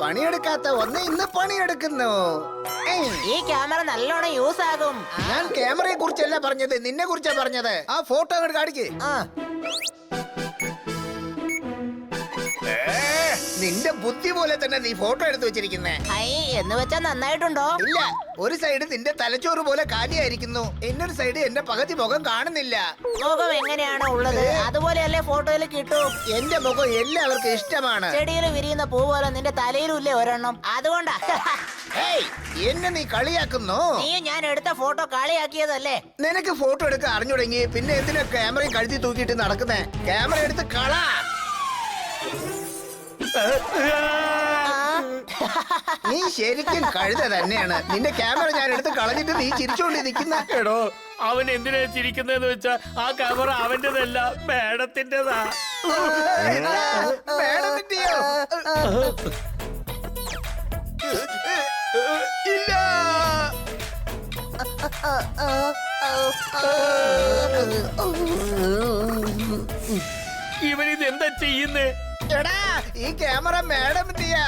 പണിയെടുക്കാത്ത ഒന്ന് ഇന്ന് പണിയെടുക്കുന്നു. ഈ ക്യാമറ നല്ലോണം യൂസ് ആകും. ഞാൻ ക്യാമറയെ കുറിച്ചല്ല പറഞ്ഞത്, നിന്നെ കുറിച്ചാ പറഞ്ഞത്. ആ ഫോട്ടോ അങ്ങോട്ട് കാണിക്ക്. നിന്റെ ബുദ്ധി പോലെ തന്നെ നീ ഫോട്ടോ എടുത്തു വെച്ചിരിക്കുന്നേ. എന്ന് വെച്ചാ നന്നായിട്ടുണ്ടോ? ഇല്ല, ഒരു സൈഡ് നിന്റെ തലച്ചോറ് പോലെ കാലിയായിരിക്കുന്നു, എന്നൊരു സൈഡ് എന്റെ പകുതി മുഖം കാണുന്നില്ല. മുഖം എങ്ങനെയാണ് ഉള്ളത് അതുപോലെയല്ലേ ഫോട്ടോയിൽ കിട്ടൂ. എന്റെ മുഖം എല്ലാവർക്കും ഇഷ്ടമാണ്. ചെടിയിൽ വിരിയുന്ന പൂ പോലെ നിന്റെ തലയിലും ഇല്ലേ ഒരെണ്ണം, അതുകൊണ്ടാ. എന്നെ നീ കളിയാക്കുന്നു. നീ ഞാൻ എടുത്ത ഫോട്ടോ കളിയാക്കിയതല്ലേ? നിനക്ക് ഫോട്ടോ എടുക്കാൻ അറിഞ്ഞുടങ്ങി പിന്നെ എന്തിനാ ക്യാമറയും കഴുത്തി തൂക്കിയിട്ട് നടക്കുന്നേ? ക്യാമറ എടുത്ത് കള. നീ ശരിക്കും കഴുത തന്നെയാണ്. നിന്റെ ക്യാമറ ഞാൻ എടുത്ത് കളഞ്ഞിട്ട് നീ ചിരിച്ചോണ്ടി നിൽക്കുന്ന. എടോ, അവൻ എന്തിനാ ചിരിക്കുന്നതെന്ന് വെച്ചാ ആ ക്യാമറ അവന്റേതല്ല, മേഡത്തിന്റെതാ. മേഡത്തിന്റെയോ? ഇല്ല. ഇവനിത് എന്താ ചെയ്യുന്നേ? എടാ, ഈ ക്യാമറ മേഡമിന്റെയാ.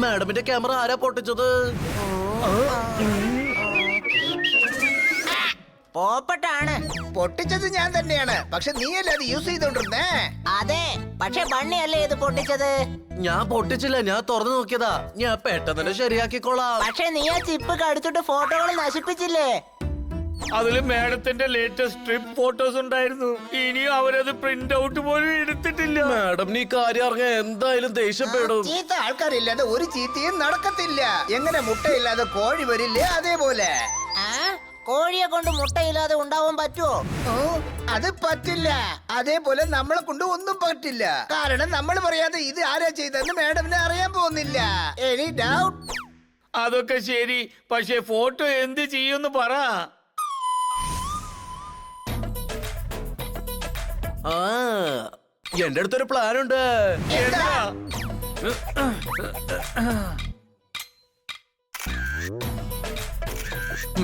മാഡമിന്റെ ക്യാമറ ആരാ പൊട്ടിച്ചത്? പോപ്പട്ടാണ് പൊട്ടിച്ചത് ഞാൻ തന്നെയാണ്. പക്ഷെ നീയല്ലേ അത് യൂസ് ചെയ്തോണ്ടിരുന്നേ? അതെ, പക്ഷെ ബണ്ണിയല്ലേ ഇത് പൊട്ടിച്ചത്. ഞാൻ പൊട്ടിച്ചില്ല, ഞാൻ തുറന്നു നോക്കിയതാ. ഞാൻ പെട്ടെന്ന് തന്നെ ശരിയാക്കിക്കോളാം. പക്ഷെ നീ ആ ചിപ്പ് കടിച്ചിട്ട് ഫോട്ടോകൾ നശിപ്പിച്ചില്ലേ? അതില് മേഡത്തിന്റെ ലേറ്റസ്റ്റ് ട്രിപ്പ് ഫോട്ടോസ് ഉണ്ടായിരുന്നു. ഇനിയും അവരത് പ്രിന്റ് ഔട്ട് പോലും എടുത്തിട്ടില്ല. മാഡം നീ കാര്യം അറിഞ്ഞ എന്തായാലും ദേഷ്യപ്പെടും. ചീത്ത ആൾക്കാരില്ലാതെ ഒരു ചീത്തയും നടക്കത്തില്ല. എങ്ങനെ മുട്ടയില്ലാതെ കോഴി വരില്ലേ, അതേപോലെ. കോഴിയെ കൊണ്ട് മുട്ടയില്ലാതെ ഉണ്ടാവാൻ പറ്റുമോ? അത് പറ്റില്ല. അതേപോലെ നമ്മളെ കൊണ്ട് ഒന്നും പറ്റില്ല. കാരണം നമ്മൾ പറയാതെ ഇത് ആരാ ചെയ്തെന്ന് മാഡമിനെ അറിയാൻ പോകുന്നില്ല. Any doubt? അതൊക്കെ ശരി, പക്ഷെ ഫോട്ടോ എന്ത് ചെയ്യുമെന്ന് പറ. ആ, എന്റെ അടുത്തൊരു പ്ലാൻ ഉണ്ട്. എന്താ?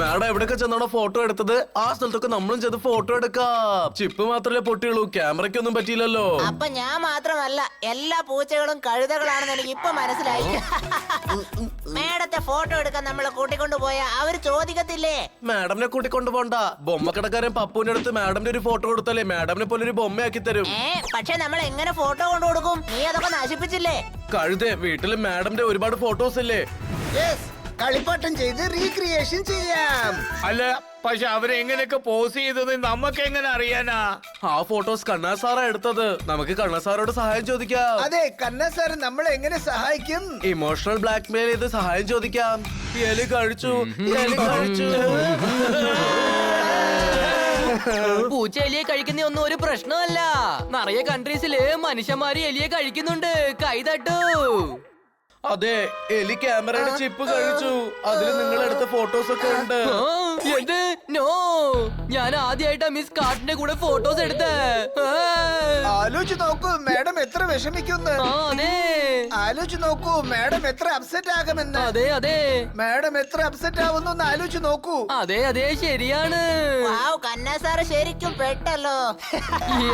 മാഡം എവിടെയൊക്കെ ചെന്നാണോ ഫോട്ടോ എടുത്തത് ആ സ്ഥലത്തൊക്കെ നമ്മളും ചെയ്ത് ഫോട്ടോ എടുക്കാം. ചിപ്പ് മാത്രമല്ലേ പൊട്ടിയുള്ളൂ, ക്യാമറയ്ക്കൊന്നും പറ്റിയില്ലല്ലോ. അപ്പൊ ഞാൻ മാത്രമല്ല, എല്ലാ പൂച്ചകളും കഴുതകളാണെന്ന് എനിക്ക് ഇപ്പൊ മനസ്സിലായി. മേഡത്തെ ഫോട്ടോ എടുക്കാൻ നമ്മളെ കൂട്ടിക്കൊണ്ടു പോയാ അവര് ചോദിക്കത്തില്ലേ? മാഡമിനെ കൂട്ടിക്കൊണ്ടു പോണ്ട. ബൊമ്മക്കടക്കാരൻ പപ്പുവിന്റെ അടുത്ത് മാഡമിന്റെ ഒരു ഫോട്ടോ കൊടുത്താലേ മാഡമിനെ പോലെ ഒരു ബൊമ്മയാക്കി തരും. പക്ഷെ നമ്മൾ എങ്ങനെ ഫോട്ടോ കൊണ്ടു കൊടുക്കും? നീ അതൊക്കെ നശിപ്പിച്ചില്ലേ? കഴുതേ, വീട്ടില് മാഡമിന്റെ ഒരുപാട് ഫോട്ടോസ് ഇല്ലേ? കളിപ്പാട്ടം ചെയ്ത് റീക്രിയേഷൻ ചെയ്യാം. അല്ല, പക്ഷെ അവരെങ്ങനെയൊക്കെ പോസ് ചെയ്തത് നമുക്ക് എങ്ങനെ അറിയാനാ? ആ ഫോട്ടോസ് കണ്ണാ സാറാ എടുത്തത്. നമുക്ക് കണ്ണാ സാറോട് സഹായം ചോദിക്കാം. അതെ, കണ്ണ സാർ നമ്മളെ എങ്ങനെ സഹായിക്കും? ഇമോഷണൽ ബ്ലാക്ക്മെയിൽ ചെയ്ത് സഹായം ചോദിക്കാം. എലി കഴിച്ചു, എലി കഴിച്ചു. പൂച്ച എലിയെ കഴിക്കുന്ന ഒന്നും ഒരു പ്രശ്നമല്ല. നിറയെ കൺട്രീസില് മനുഷ്യന്മാര് എലിയെ കഴിക്കുന്നുണ്ട്. കൈതട്ടു. അതെ, എലി ക്യാമറയുടെ ചിപ്പ് കഴിച്ചു. അതിൽ നിങ്ങൾ എടുത്ത ഫോട്ടോസ് ഒക്കെ ഉണ്ട്. എന്ത്? നോ, ഞാൻ ആദ്യമായിട്ടാ മിസ് കാർട്ടിന്റെ കൂടെ ഫോട്ടോസ് എടുത്തേ. ആലോചിച്ച് നോക്കൂ മാഡം എത്ര വിഷമിക്കുന്നു. ആലോചിച്ച് നോക്കൂ മാഡം എത്ര അപ്സെറ്റ് ആകുമെന്ന്. അതെ അതെ, മാഡം എത്ര അപ്സെറ്റ് ആവുന്നു ആലോചിച്ച് നോക്കൂ. അതെ അതെ, ശരിയാണ്. കന്നാ സാറ് ശരിക്കും പെട്ടല്ലോ.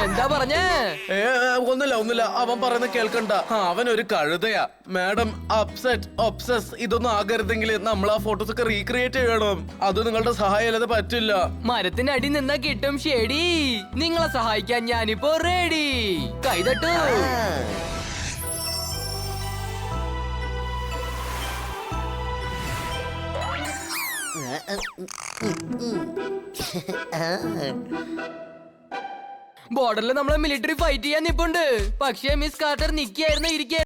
എന്താ പറഞ്ഞേ? ഒന്നുമില്ല, അവൻ പറയുന്നത് കേൾക്കണ്ട. അവൻ ഒരു കഴുതയാ. മാഡം അപ്സെറ്റ്, ഒബ്സസ് ഇതൊന്നും ആകരുതെങ്കിൽ നമ്മൾ ആ ഫോട്ടോസ് ഒക്കെ റീക്രിയേറ്റ് ചെയ്യണം. അത് നിങ്ങളുടെ സഹായം അല്ലാതെ പറ്റില്ല. മരത്തിനടി നിന്നാ കിട്ടും ഷേഡി. നിങ്ങളെ സഹായിക്കാൻ ഞാനിപ്പോ റെഡി. കൈതട്ടു. ബോർഡറിൽ നമ്മളെ മിലിറ്ററി ഫൈറ്റ് ചെയ്യാൻ നിപ്പുണ്ട്. പക്ഷേ മിസ് കാർട്ടർ നിക്കായിരുന്നു ഇരിക്കുക.